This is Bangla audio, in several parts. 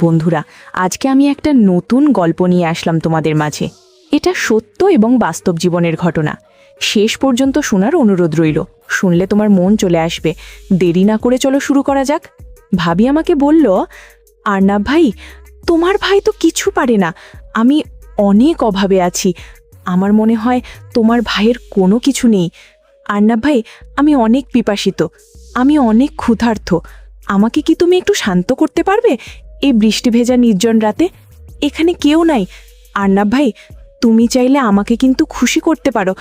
বন্ধুরা, আজকে আমি একটা নতুন গল্প নিয়ে আসলাম তোমাদের মাঝে। এটা সত্য এবং বাস্তব জীবনের ঘটনা। শেষ পর্যন্ত শোনার অনুরোধ রইল। শুনলে তোমার মন চলে আসবে। দেরি না করে চলো শুরু করা যাক। ভাবি আমাকে বলল, আর্নাব ভাই, তোমার ভাই তো কিছু পারে না। আমি অনেক অভাবে আছি। আমার মনে হয় তোমার ভাইয়ের কোনো কিছু নেই। আর্নাব ভাই, আমি অনেক পিপাসিত, আমি অনেক ক্ষুধার্ত। আমাকে কি তুমি একটু শান্ত করতে পারবে এই বৃষ্টি ভেজা নির্জন রাতে? এখানে কেউ নাই। আর্নাব ভাই, তুমি চাইলে আমাকে কিন্তু খুশি করতে পারো।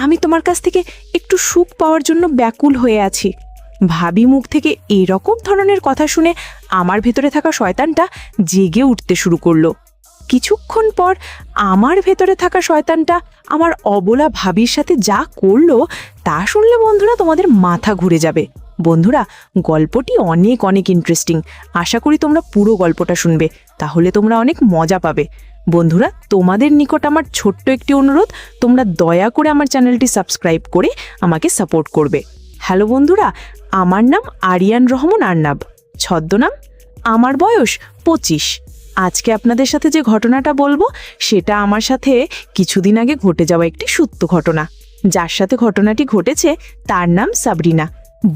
আমি তোমার কাছ থেকে একটু সুখ পাওয়ার জন্য ব্যাকুল হয়ে আছি। ভাবি মুখ থেকে এরকম ধরনের কথা শুনে আমার ভেতরে থাকা শয়তানটা জেগে উঠতে শুরু করলো। কিছুক্ষণ পর আমার ভেতরে থাকা শয়তানটা আমার অবলা ভাবির সাথে যা করলো তা শুনলে বন্ধুরা তোমাদের মাথা ঘুরে যাবে। বন্ধুরা, গল্পটি অনেক অনেক ইন্টারেস্টিং। আশা করি তোমরা পুরো গল্পটা শুনবে, তাহলে তোমরা অনেক মজা পাবে। বন্ধুরা, তোমাদের নিকট আমার ছোট্ট একটি অনুরোধ, তোমরা দয়া করে আমার চ্যানেলটি সাবস্ক্রাইব করে আমাকে সাপোর্ট করবে। হ্যালো বন্ধুরা, আমার নাম আরিয়ান রহমান আর্নাব, ছদ্মনাম। আমার বয়স 25। আজকে আপনাদের সাথে যে ঘটনাটা বলবো সেটা আমার সাথে কিছুদিন আগে ঘটে যাওয়া একটি সত্য ঘটনা। যার সাথে ঘটনাটি ঘটেছে তার নাম সাবরিনা।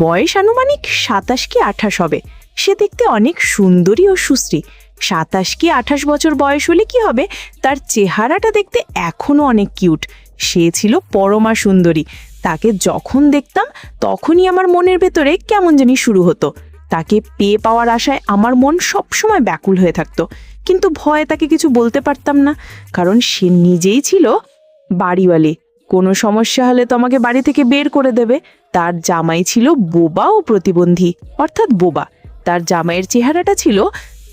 বয়স আনুমানিক 27 কি 28 হবে। সে দেখতে অনেক সুন্দরী ও সুশ্রী। 27 কি 28 বছর বয়স হলে কি হবে, তার চেহারাটা দেখতে এখনও অনেক কিউট। সে ছিল পরমা সুন্দরী। তাকে যখন দেখতাম তখনই আমার মনের ভেতরে কেমন জানি শুরু হতো। তাকে পেয়ে পাওয়ার আশায় আমার মন সবসময় ব্যাকুল হয়ে থাকতো, কিন্তু ভয়ে তাকে কিছু বলতে পারতাম না, কারণ সে নিজেই ছিল বাড়িওয়ালি। কোনো সমস্যা হলে তো আমাকে বাড়ি থেকে বের করে দেবে। তার জামাই ছিল বোবা ও প্রতিবন্ধী, অর্থাৎ বোবা। তার জামাইয়ের চেহারাটা ছিল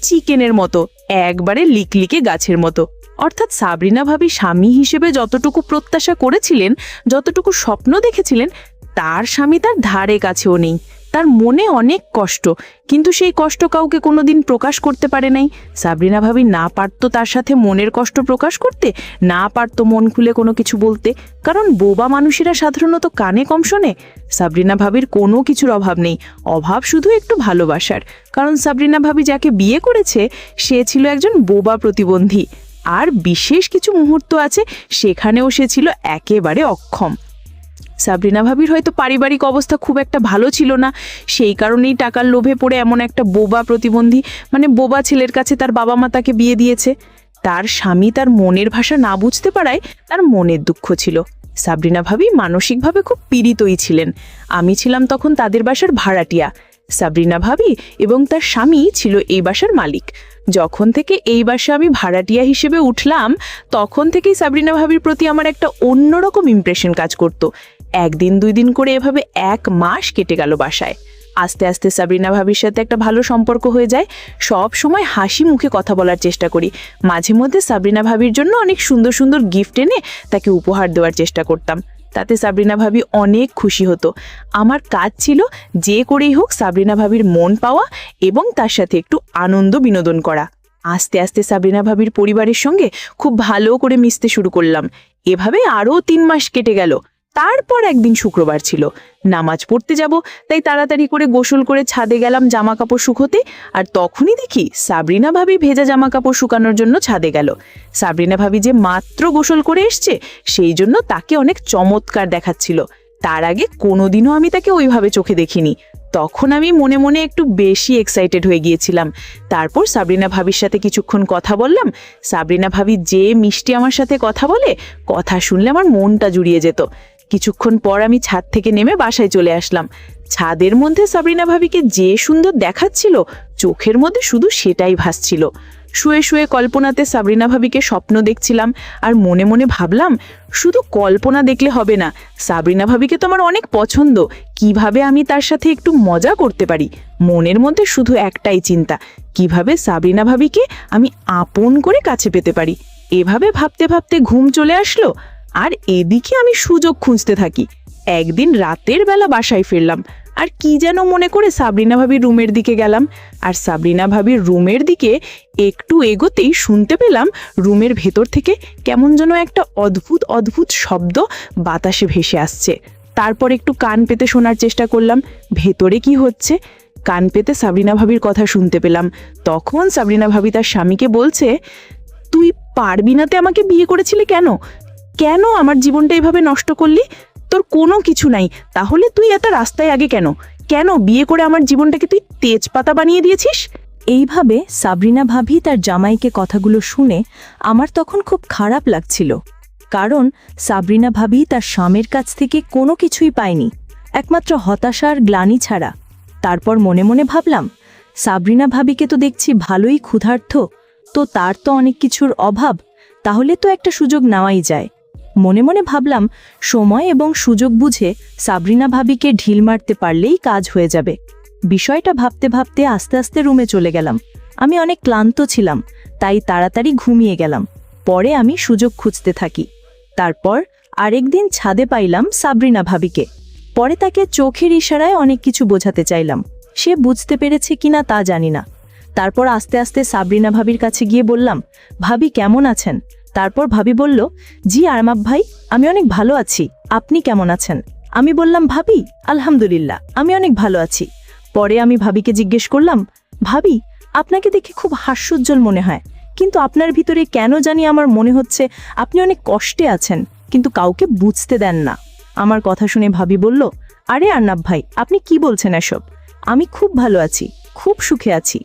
চিকেনের মতো, একবারে লিকলিকে গাছের মতো। অর্থাৎ সাবরিনা ভাবি স্বামী হিসেবে যতটুকু প্রত্যাশা করেছিলেন, যতটুকু স্বপ্ন দেখেছিলেন, তার স্বামী তার ধারে কাছেও নেই। তার মনে অনেক কষ্ট, কিন্তু সেই কষ্ট কাউকে কোনোদিন প্রকাশ করতে পারে নাই। সাবরিনা ভাবি না পারতো তার সাথে মনের কষ্ট প্রকাশ করতে, না পারতো মন খুলে কোনো কিছু বলতে, কারণ বোবা মানুষেরা সাধারণত কানে কম শোনে। সাবরিনা ভাবির কোনো কিছুর অভাব নেই, অভাব শুধু একটু ভালোবাসার। কারণ সাবরিনা ভাবি যাকে বিয়ে করেছে সে ছিল একজন বোবা প্রতিবন্ধী, আর বিশেষ কিছু মুহূর্ত আছে সেখানেও সে ছিল একেবারে অক্ষম। সাবরিনা ভাবির হয়তো পারিবারিক অবস্থা খুব একটা ভালো ছিল না, সেই কারণেই টাকার লোভে পড়ে এমন একটা বোবা প্রতিবন্ধী, মানে বোবা ছেলের কাছে তার বাবা মা তাকে বিয়ে দিয়েছে। তার স্বামী তার মনের ভাষা না বুঝতে পারায় তার মনের দুঃখ ছিল। সাবরিনা ভাবি মানসিকভাবে খুব পীড়িতই ছিলেন। আমি ছিলাম তখন তাদের বাসার ভাড়াটিয়া। সাবরিনা ভাবি এবং তার স্বামী ছিল এই বাসার মালিক। যখন থেকে এই বাসা আমি ভাড়াটিয়া হিসেবে উঠলাম, তখন থেকেই সাবরিনা ভাবির প্রতি আমার একটা অন্যরকম ইমপ্রেশন কাজ করত। একদিন 2 দিন করে এভাবে 1 মাস কেটে গেল বাসায়। আস্তে আস্তে সাবরিনা ভাবির সাথে একটা ভালো সম্পর্ক হয়ে যায়। সব সময় হাসি মুখে কথা বলার চেষ্টা করি। মাঝে মধ্যে সাবরিনা ভাবির জন্য অনেক সুন্দর সুন্দর গিফট এনে তাকে উপহার দেওয়ার চেষ্টা করতাম। তাতে সাবরিনা ভাবি অনেক খুশি হতো। আমার কাজ ছিল যে করেই হোক সাবরিনা ভাবির মন পাওয়া এবং তার সাথে একটু আনন্দ বিনোদন করা। আস্তে আস্তে সাবরিনা ভাবির পরিবারের সঙ্গে খুব ভালো করে মিশতে শুরু করলাম। এভাবে আরও 3 মাস কেটে গেল। তারপর একদিন শুক্রবার ছিল, নামাজ পড়তে যাব, তাই তাড়াতাড়ি করে গোসল করে ছাদে গেলাম জামা কাপড় শুকোতে। আর তখনই দেখি সাবরিনা ভাবি ভেজা জামা কাপড় শুকানোর জন্য ছাদে গেল। সাবরিনা ভাবি যে মাত্র গোসল করে এসছে, সেই জন্য তাকে অনেক চমৎকার দেখাচ্ছিল। তার আগে কোনোদিনও আমি তাকে ওইভাবে চোখে দেখিনি। তখন আমি মনে মনে একটু বেশি এক্সাইটেড হয়ে গিয়েছিলাম। তারপর সাবরিনা ভাবির সাথে কিছুক্ষণ কথা বললাম। সাবরিনা ভাবি যে মিষ্টি আমার সাথে কথা বলে, কথা শুনলে আমার মনটা জুড়িয়ে যেত। কিছুক্ষণ পর আমি ছাদ থেকে নেমে বাসায় চলে আসলাম। ছাদের মধ্যে সাবরিনা ভাবিকে যে সুন্দর দেখাচ্ছিল, চোখের মধ্যে শুধু সেটাই ভাসছিল। শুয়ে শুয়ে কল্পনাতে সাবরিনা ভাবিকে স্বপ্ন দেখছিলাম, আর মনে মনে ভাবলাম শুধু কল্পনা দেখলে হবে না, সাবরিনা ভাবিকে তো আমার অনেক পছন্দ, কিভাবে আমি তার সাথে একটু মজা করতে পারি। মনের মধ্যে শুধু একটাই চিন্তা, কিভাবে সাবরিনা ভাবিকে আমি আপন করে কাছে পেতে পারি। এভাবে ভাবতে ভাবতে ঘুম চলে আসলো, আর এদিকে আমি সুযোগ খুঁজতে থাকি। একদিন রাতের বেলা বাসায় ফিরলাম, আর কি যেন মনে করে সাবরিনা ভাবির রুমের দিকে গেলাম। আর সাবরিনা ভাবির রুমের দিকে একটু এগোতেই শুনতে পেলাম রুমের ভেতর থেকে কেমন যেন একটা অদ্ভুত অদ্ভুত শব্দ বাতাসে ভেসে আসছে। তারপর একটু কান পেতে শোনার চেষ্টা করলাম ভেতরে কি হচ্ছে। কান পেতে সাবরিনা ভাবির কথা শুনতে পেলাম। তখন সাবরিনা ভাবি তার স্বামীকে বলছে, তুই পারবি নাতে আমাকে বিয়ে করেছিলি কেন? কেন আমার জীবনটা এভাবে নষ্ট করলি? তোর কোনো কিছু নাই, তাহলে তুই এত রাস্তায় আগে কেন? কেন বিয়ে করে আমার জীবনটাকে তুই তেজপাতা বানিয়ে দিয়েছিস? এইভাবে সাবরিনা ভাবি তার জামাইকে কথাগুলো শুনে আমার তখন খুব খারাপ লাগছিল, কারণ সাবরিনা ভাবি তার স্বামীর কাছ থেকে কোনো কিছুই পায়নি, একমাত্র হতাশার গ্লানি ছাড়া। তারপর মনে মনে ভাবলাম, সাবরিনা ভাবিকে তো দেখছি ভালোই ক্ষুধার্ত, তো তার তো অনেক কিছুর অভাব, তাহলে তো একটা সুযোগ নেওয়াই যায়। মনে মনে ভাবলাম, সময় এবং সুযোগ বুঝে সাবরিনা ভাবিকে ঢিল মারতে পারলেই কাজ হয়ে যাবে। বিষয়টা ভাবতে ভাবতে আস্তে আস্তে রুমে চলে গেলাম। আমি অনেক ক্লান্ত ছিলাম, তাই তাড়াতাড়ি ঘুমিয়ে গেলাম। পরে আমি সুযোগ খুঁজতে থাকি। তারপর আরেকদিন ছাদে পাইলাম সাবরিনা ভাবিকে। পরে তাকে চোখের ইশারায় অনেক কিছু বোঝাতে চাইলাম, সে বুঝতে পেরেছে কিনা তা জানি না। তারপর আস্তে আস্তে সাবরিনা ভাবির কাছে গিয়ে বললাম, ভাবি কেমন আছেন? তারপর ভাবি বলল, জি আরমাপ ভাই, আমি অনেক ভালো আছি, আপনি কেমন আছেন? আমি বললাম, ভাবি আলহামদুলিল্লাহ, আমি অনেক ভালো আছি। পরে আমি ভাবিকে জিজ্ঞেস করলাম, ভাবি আপনাকে দেখে খুব হাস্যোজ্জ্বল মনে হয়, কিন্তু আপনার ভিতরে কেন জানি আমার মনে হচ্ছে আপনি অনেক কষ্টে আছেন, কিন্তু কাউকে বুঝতে দেন না। আমার কথা শুনে ভাবি বলল, আরে আরনাব ভাই, আপনি কি বলছেন এসব? আমি খুব ভালো আছি, খুব সুখে আছি।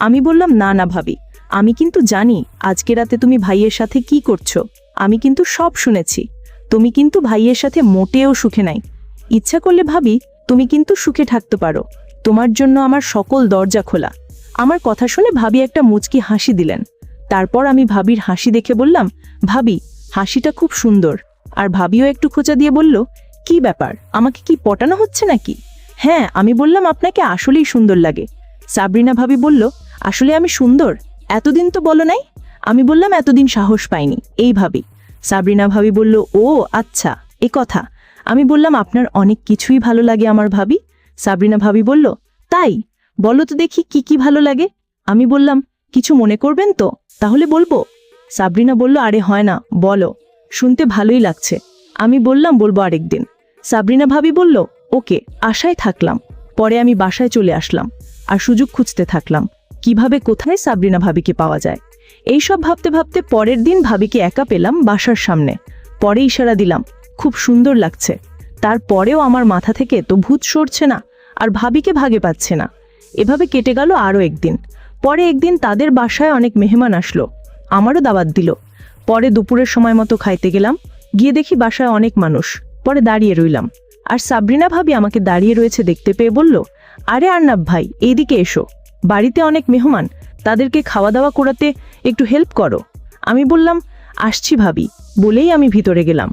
আমি বললাম, না না ভাবি, আমি কিন্তু জানি আজকে রাতে তুমি ভাইয়ের সাথে কি করছো, আমি কিন্তু সব শুনেছি। তুমি কিন্তু ভাইয়ের সাথে মোটেও সুখে নাই। ইচ্ছা করলে ভাবি তুমি কিন্তু সুখে থাকতে পারো, তোমার জন্য আমার সকল দরজা খোলা। আমার কথা শুনে ভাবি একটা মুচকি হাসি দিলেন। তারপর আমি ভাবির হাসি দেখে বললাম, ভাবি হাসিটা খুব সুন্দর। আর ভাবিও একটু খোঁচা দিয়ে বলল, কি ব্যাপার, আমাকে কি পটানো হচ্ছে নাকি? হ্যাঁ, আমি বললাম, আপনাকে আসলেই সুন্দর লাগে। সাবরিনা ভাবি বলল, আসলে আমি সুন্দর? এতদিন তো বলো নাই। আমি বললাম, এতদিন সাহস পাইনি। এই ভাবি। সাবরিনা ভাবি বলল, ও আচ্ছা, এ কথা। আমি বললাম, আপনার অনেক কিছুই ভালো লাগে আমার ভাবি। সাবরিনা ভাবি বলল, তাই? বলো তো দেখি কি কি ভালো লাগে। আমি বললাম, কিছু মনে করবেন তো, তাহলে বলবো। সাবরিনা বলল, আরে হয় না, বলো, শুনতে ভালোই লাগছে। আমি বললাম, বলবো আরেকদিন। সাবরিনা ভাবি বলল, ওকে, আশায় থাকলাম। পরে আমি বাসায় চলে আসলাম আর সুযোগ খুঁজতে থাকলাম, কিভাবে কোথায় সাবরিনা ভাবিকে পাওয়া যায়। এইসব ভাবতে ভাবতে পরের দিন ভাবিকে একা পেলাম বাসার সামনে। পরে ইশারা দিলাম, খুব সুন্দর লাগছে। তারপরেও আমার মাথা থেকে তো ভূত সরছে না, আর ভাবিকে ভাগে পাচ্ছে না। এভাবে কেটে গেল আরও একদিন। পরে একদিন তাদের বাসায় অনেক মেহমান আসলো, আমারও দাওয়াত দিল। পরে দুপুরের সময় মতো খাইতে গেলাম, গিয়ে দেখি বাসায় অনেক মানুষ। পরে দাঁড়িয়ে রইলাম, আর সাবরিনা ভাবি আমাকে দাঁড়িয়ে রয়েছে দেখতে পেয়ে বলল, আরে আরনাব ভাই, এইদিকে এসো, বাড়িতে অনেক মেহমান, তাদেরকে খাওয়া দাওয়া করাতে একটু হেল্প করো। আমি বললাম, আসছি ভাবি, বলেই আমি ভিতরে গেলাম।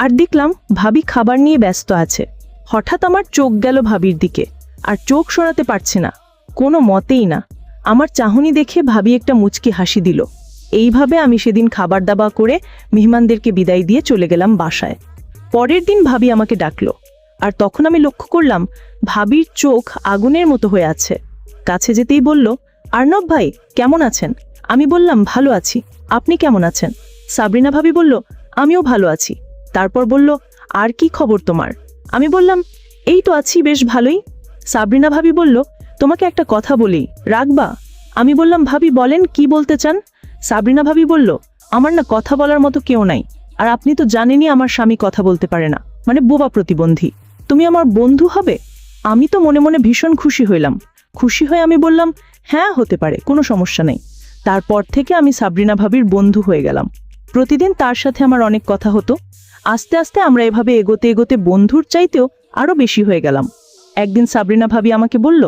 আর দেখলাম ভাবি খাবার নিয়ে ব্যস্ত আছে। হঠাৎ আমার চোখ গেল ভাবির দিকে, আর চোখ সরাতে পারছে না, কোনো মতেই না। আমার চাহনি দেখে ভাবি একটা মুচকি হাসি দিল। এইভাবে আমি সেদিন খাবার দাবা করে মেহমানদেরকে বিদায় দিয়ে চলে গেলাম বাসায়। পরের দিন ভাবি আমাকে ডাকলো, আর তখন আমি লক্ষ্য করলাম ভাবির চোখ আগুনের মতো হয়ে আছে। কাছে যেতেই বলল, আরনাব ভাই কেমন আছেন? আমি বললাম, ভালো আছি, আপনি কেমন আছেন? সাবরিনা ভাবি বলল, আমিও ভালো আছি। তারপর বলল, আর কি খবর তোমার? আমি বললাম, এই তো আছি বেশ ভালোই। সাবরিনা ভাবি বলল, তোমাকে একটা কথা বলি, রাখবা? আমি বললাম, ভাবি বলেন, কি বলতে চান? সাবরিনা ভাবি বলল, আমার না কথা বলার মতো কেউ নাই, আর আপনি তো জানেনই আমার স্বামী কথা বলতে পারে না, মানে বোবা প্রতিবন্ধী। তুমি আমার বন্ধু হবে? আমি তো মনে মনে ভীষণ খুশি হইলাম। খুশি হয়ে আমি বললাম, হ্যাঁ হতে পারে, কোনো সমস্যা নেই। তারপর থেকে আমি সাবরিনা ভাবির বন্ধু হয়ে গেলাম। প্রতিদিন তার সাথে আমার অনেক কথা হতো। আস্তে আস্তে আমরা এভাবে এগোতে এগোতে বন্ধুর চাইতেও আরো বেশি হয়ে গেলাম। একদিন সাবরিনা ভাবি আমাকে বলল,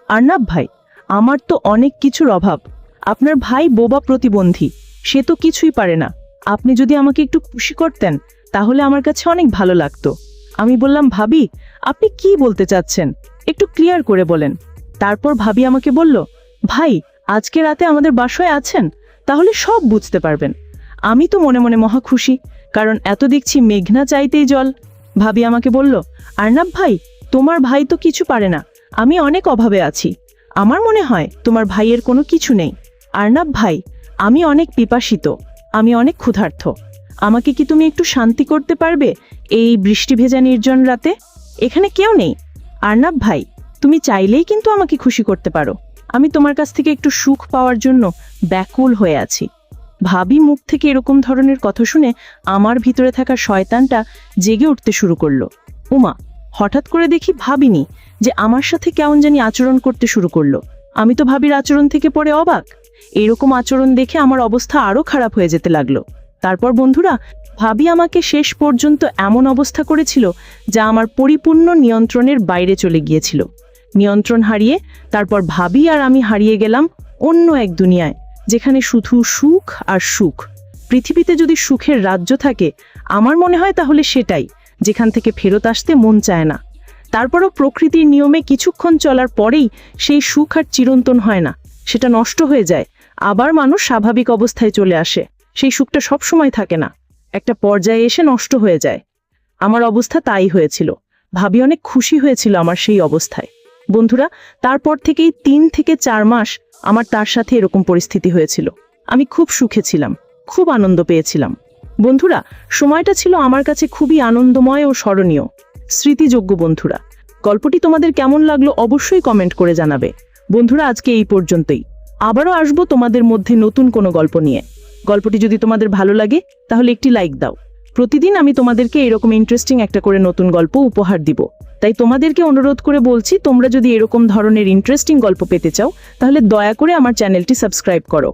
আরনাব ভাই, আমার তো অনেক কিছুর অভাব, আপনার ভাই বোবা প্রতিবন্ধী, সে তো কিছুই পারে না, আপনি যদি আমাকে একটু খুশি করতেন তাহলে আমার কাছে অনেক ভালো লাগতো। আমি বললাম, ভাবি আপনি কি বলতে চাচ্ছেন, একটু ক্লিয়ার করে বলেন। তারপর ভাবি আমাকে বলল, ভাই আজকে রাতে আমাদের বাসায় আছেন, তাহলে সব বুঝতে পারবেন। আমি তো মনে মনে মহা খুশি, কারণ এত দেখছি মেঘনা চাইতেই জল। ভাবি আমাকে বলল, আরনাব ভাই, তোমার ভাই তো কিছু পারে না, আমি অনেক অভাবে আছি, আমার মনে হয় তোমার ভাইয়ের কোনো কিছু নেই। আরনাব ভাই, আমি অনেক পিপাসিত, আমি অনেক ক্ষুধার্ত, আমাকে কি তুমি একটু শান্তি করতে পারবে এই বৃষ্টি ভেজা নির্জন রাতে? এখানে কেউ নেই। আরনাব ভাই, তুমি চাইলেই কিন্তু আমাকে খুশি করতে পারো। আমি তোমার কাছ থেকে একটু সুখ পাওয়ার জন্য ব্যাকুল হয়ে আছি। ভাবি মুখ থেকে এরকম ধরনের কথা শুনে আমার ভিতরে থাকা শয়তানটা জেগে উঠতে শুরু করলো। উমা, হঠাৎ করে দেখি ভাবিনি যে আমার সাথে কেমন জানি আচরণ করতে শুরু করলো। আমি তো ভাবির আচরণ থেকে পরে অবাক। এরকম আচরণ দেখে আমার অবস্থা আরো খারাপ হয়ে যেতে লাগলো। তারপর বন্ধুরা, ভাবি আমাকে শেষ পর্যন্ত এমন অবস্থা করেছিল যা আমার পরিপূর্ণ নিয়ন্ত্রণের বাইরে চলে গিয়েছিল। নিয়ন্ত্রণ হারিয়ে তারপর ভাবি আর আমি হারিয়ে গেলাম অন্য এক দুনিয়ায়, যেখানে শুধু সুখ আর সুখ। পৃথিবীতে যদি সুখের রাজ্য থাকে, আমার মনে হয় তাহলে সেটাই, যেখান থেকে ফেরত আসতে মন চায় না। তারপরও প্রকৃতির নিয়মে কিছুক্ষণ চলার পরেই সেই সুখ আর চিরন্তন হয় না, সেটা নষ্ট হয়ে যায়। আবার মানুষ স্বাভাবিক অবস্থায় চলে আসে। সেই সুখটা সব সময় থাকে না, একটা পর্যায়ে এসে নষ্ট হয়ে যায়। আমার অবস্থা তাই হয়েছিল। ভাবি অনেক খুশি হয়েছিল আমার সেই অবস্থায়। বন্ধুরা, তারপর থেকেই 3 থেকে 4 মাস আমার তার সাথে এরকম পরিস্থিতি হয়েছিল। আমি খুব সুখে ছিলাম, খুব আনন্দ পেয়েছিলাম। বন্ধুরা, সময়টা ছিল আমার কাছে খুবই আনন্দময় ও স্মরণীয়, স্মৃতিযোগ্য। বন্ধুরা, গল্পটি তোমাদের কেমন লাগলো অবশ্যই কমেন্ট করে জানাবে। বন্ধুরা, আজকে এই পর্যন্তই। আবারও আসবো তোমাদের মধ্যে নতুন কোনো গল্প নিয়ে। গল্পটি যদি তোমাদের ভালো লাগে তাহলে একটি লাইক দাও। প্রতিদিন আমি তোমাদেরকে এরকম ইন্টারেস্টিং একটা করে নতুন গল্প উপহার দিব। তাই তোমাদেরকে অনুরোধ করে বলছি, তোমরা যদি এরকম ধরনের ইন্টারেস্টিং গল্প পেতে চাও তাহলে দয়া করে আমার চ্যানেলটি সাবস্ক্রাইব করো।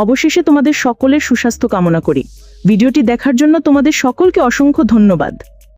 অবশেষে তোমাদের সকলের সুস্বাস্থ্য কামনা করি। ভিডিওটি দেখার জন্য তোমাদের সকলকে অসংখ্য ধন্যবাদ।